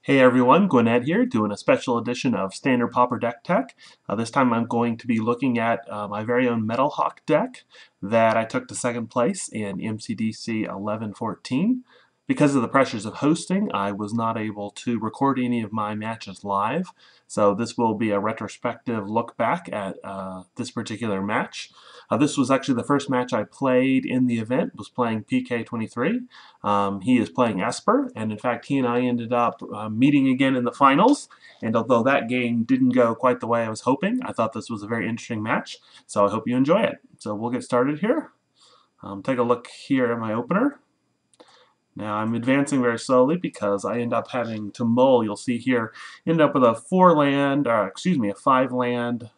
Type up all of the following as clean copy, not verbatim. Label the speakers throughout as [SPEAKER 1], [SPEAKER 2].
[SPEAKER 1] Hey everyone, gwyned here, doing a special edition of Standard Pauper Deck-Tech. This time I'm going to be looking at my very own Metalhawk deck that I took to second place in MPDC 1114. Because of the pressures of hosting, I was not able to record any of my matches live, so this will be a retrospective look back at this particular match. This was actually the first match I played in the event, was playing PK23. He is playing Esper, and in fact he and I ended up meeting again in the finals, and although that game didn't go quite the way I was hoping, I thought this was a very interesting match, so I hope you enjoy it. So we'll get started here. Take a look here at my opener. Now I'm advancing very slowly because I end up having to mull. You'll see here, end up with a 5 land,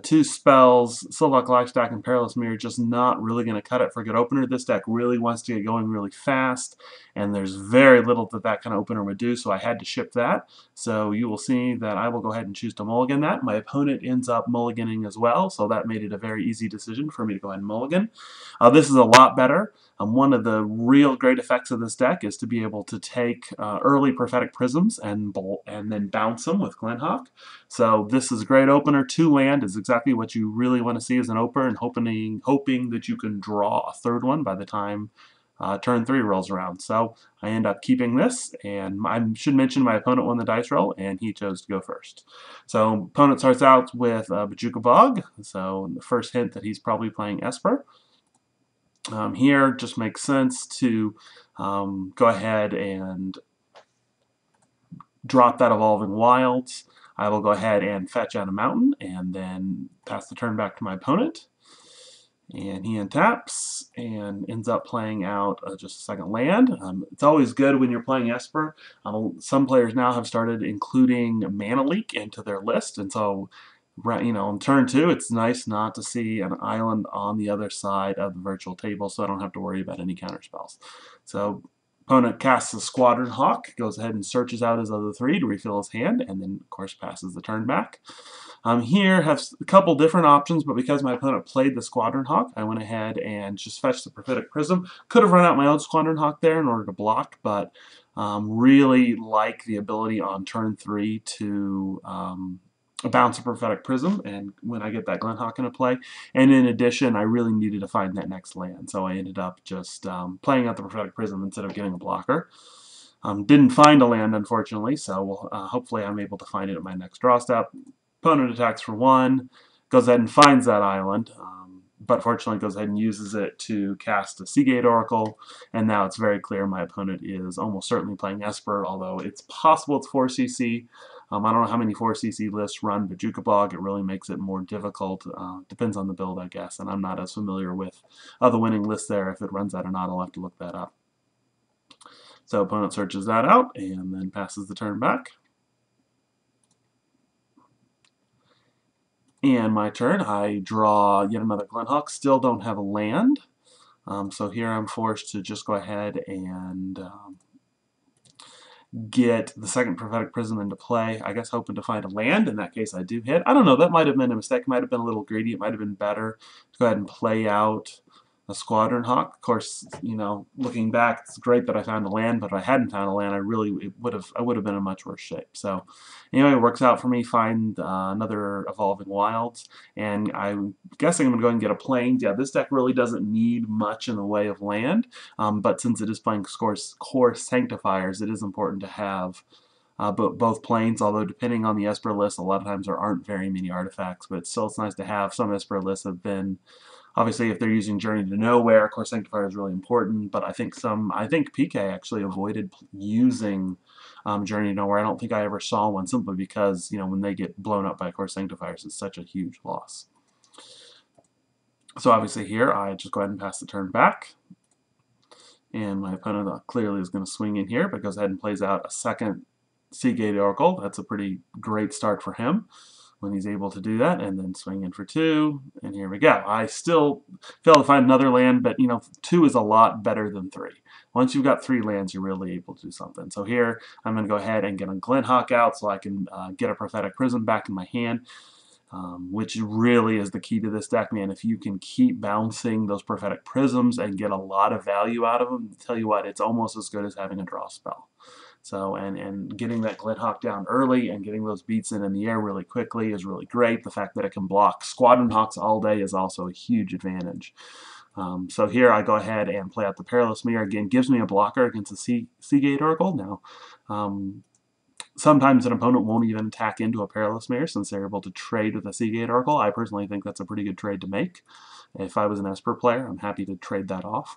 [SPEAKER 1] 2 spells, Silverlock Lifestack, and Perilous Mirror, just not really going to cut it for a good opener. This deck really wants to get going really fast, and there's very little that that kind of opener would do, so I had to ship that. So you will see that I will go ahead and choose to mulligan that. My opponent ends up mulliganing as well, so that made it a very easy decision for me to go ahead and mulligan. This is a lot better. One of the real great effects of this deck is to be able to take early Prophetic Prisms and then bounce them with Metalhawk. So this is a great opener. 2 land is exactly what you really want to see as an opener, and hoping that you can draw a third one by the time turn 3 rolls around. So I end up keeping this, and I should mention my opponent won the dice roll, and he chose to go first. So opponent starts out with Bojuka Bog, so the first hint that he's probably playing Esper. Here just makes sense to go ahead and drop that Evolving Wilds. I will go ahead and fetch out a mountain and then pass the turn back to my opponent. And he untaps and ends up playing out just a second land. It's always good when you're playing Esper. Some players now have started including Mana Leak into their list, and so on turn 2, it's nice not to see an island on the other side of the virtual table, so I don't have to worry about any counter spells. So opponent casts a Squadron Hawk, goes ahead and searches out his other 3 to refill his hand, and then of course passes the turn back. Here have a couple different options, but because my opponent played the Squadron Hawk, I went ahead and just fetched the Prophetic Prism. Could have run out my own Squadron Hawk there in order to block, but really like the ability on turn 3 to bounce a Prophetic Prism, and when I get that Metalhawk into play. And in addition, I really needed to find that next land, so I ended up just playing out the Prophetic Prism instead of getting a blocker. Didn't find a land, unfortunately, so hopefully I'm able to find it at my next draw step. Opponent attacks for 1, goes ahead and finds that island, but fortunately goes ahead and uses it to cast a Seagate Oracle, and now it's very clear my opponent is almost certainly playing Esper, although it's possible it's 4cc. I don't know how many 4cc lists run Bojuka Bog. It really makes it more difficult. Depends on the build, I guess, and I'm not as familiar with the winning list there. If it runs that or not, I'll have to look that up. So opponent searches that out and then passes the turn back. And my turn, I draw yet another Metalhawk. Still don't have a land, so here I'm forced to just go ahead and get the second Prophetic Prism into play. I guess hoping to find a land. In that case, I do hit. I don't know, that might have been a mistake. It might have been a little greedy. It might have been better to go ahead and play out a Squadron Hawk. Of course, looking back, it's great that I found a land, but if I hadn't found a land, I would have been in much worse shape. So anyway, it works out for me. Find another Evolving Wilds, and I'm guessing I'm going to go ahead and get a Plains. Yeah, this deck really doesn't need much in the way of land, but since it is playing core Sanctifiers, it is important to have both Plains, although depending on the Esper list, a lot of times there aren't very many artifacts, but still it's nice to have. Some Esper lists have been, obviously, if they're using Journey to Nowhere, Core Sanctifier is really important, but I think PK actually avoided using Journey to Nowhere. I don't think I ever saw one, simply because, when they get blown up by Core Sanctifiers, it's such a huge loss. So obviously here, I just go ahead and pass the turn back. And my opponent clearly is going to swing in here, but goes ahead and plays out a second Seagate Oracle. That's a pretty great start for him when he's able to do that, and then swing in for 2, and here we go. I still fail to find another land, but 2 is a lot better than 3. Once you've got 3 lands, you're really able to do something. So here, I'm going to go ahead and get a Metalhawk out so I can get a Prophetic Prism back in my hand, which really is the key to this deck, man. If you can keep bouncing those Prophetic Prisms and get a lot of value out of them, I'll tell you what, it's almost as good as having a draw spell. So, and getting that Glenhawk down early and getting those beats in the air really quickly is really great. The fact that it can block Squadron Hawks all day is also a huge advantage. So here I go ahead and play out the Perilous Mirror. Again, gives me a blocker against the Seagate Oracle. Now, sometimes an opponent won't even attack into a Perilous Mirror since they're able to trade with a Seagate Oracle. I personally think that's a pretty good trade to make. If I was an Esper player, I'm happy to trade that off.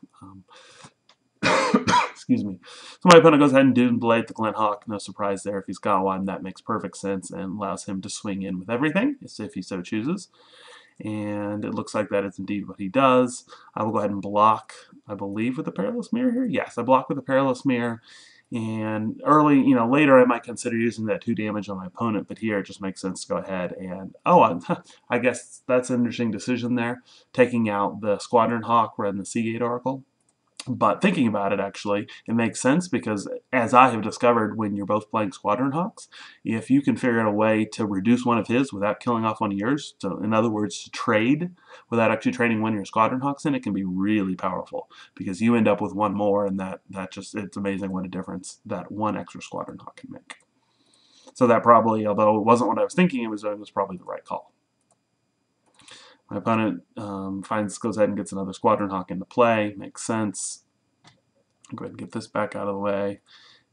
[SPEAKER 1] Excuse me. So my opponent goes ahead and Doom Blade the Glenhawk. No surprise there. If he's got one, that makes perfect sense and allows him to swing in with everything, if he so chooses. And it looks like that is indeed what he does. I will go ahead and block, I believe, with the Perilous Mirror here. Yes, I block with the Perilous Mirror. And early, later I might consider using that 2 damage on my opponent, but here it just makes sense to go ahead and, I guess that's an interesting decision there, taking out the Squadron Hawk rather than the Seagate Oracle. But thinking about it, actually, it makes sense because, as I have discovered when you're both playing Squadron Hawks, if you can figure out a way to reduce one of his without killing off one of yours, so in other words, to trade without actually trading one of your Squadron Hawks in, it can be really powerful because you end up with one more, and that just, it's amazing what a difference that one extra Squadron Hawk can make. So that probably, although it wasn't what I was thinking it was doing, was probably the right call. My opponent goes ahead and gets another Squadron Hawk into play. Makes sense. Go ahead and get this back out of the way.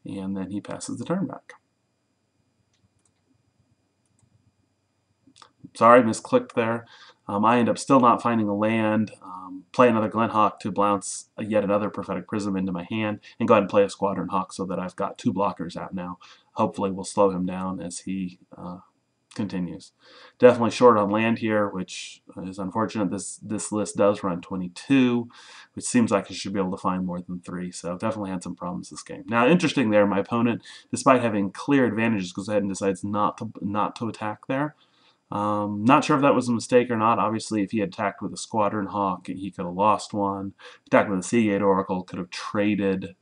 [SPEAKER 1] And then he passes the turn back. Sorry, misclicked there. I end up still not finding a land. Play another Glenhawk to bounce yet another Prophetic Prism into my hand. And go ahead and play a Squadron Hawk so that I've got 2 blockers out now. Hopefully we'll slow him down as he continues. Definitely short on land here, which is unfortunate. This list does run 22, which seems like it should be able to find more than 3, so definitely had some problems this game. Now, interesting there, my opponent, despite having clear advantages, goes ahead and decides not to attack there. Not sure if that was a mistake or not. Obviously, if he had attacked with a Squadron Hawk, he could have lost one. Attacked with a Seagate Oracle, could have traded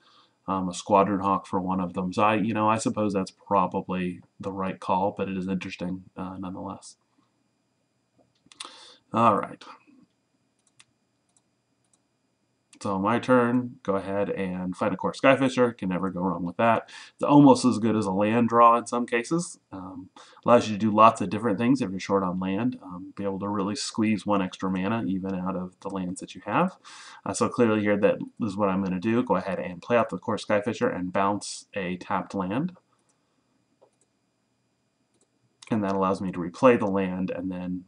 [SPEAKER 1] a Squadron Hawk for one of them. So I suppose that's probably the right call, but it is interesting nonetheless. All right. So my turn, go ahead and find a Core Skyfisher. Can never go wrong with that. It's almost as good as a land draw in some cases. Allows you to do lots of different things if you're short on land. Be able to really squeeze 1 extra mana even out of the lands that you have. So clearly here that is what I'm going to do. Go ahead and play out the Core Skyfisher and bounce a tapped land. And that allows me to replay the land and then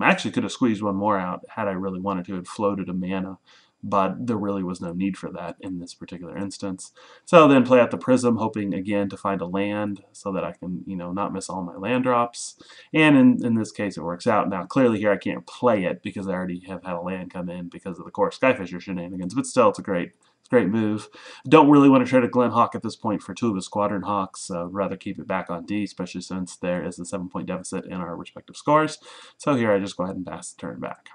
[SPEAKER 1] actually could have squeezed 1 more out had I really wanted to. It floated a mana, but there really was no need for that in this particular instance. So then play out the Prism, hoping again to find a land so that I can, not miss all my land drops. And in this case, it works out. Now, clearly here I can't play it because I already have had a land come in because of the Core Skyfisher shenanigans, but still, it's a great move. Don't really want to trade a Glenhawk at this point for 2 of the Squadron Hawks. So rather keep it back on D, especially since there is a 7-point deficit in our respective scores. So here I just go ahead and pass the turn back.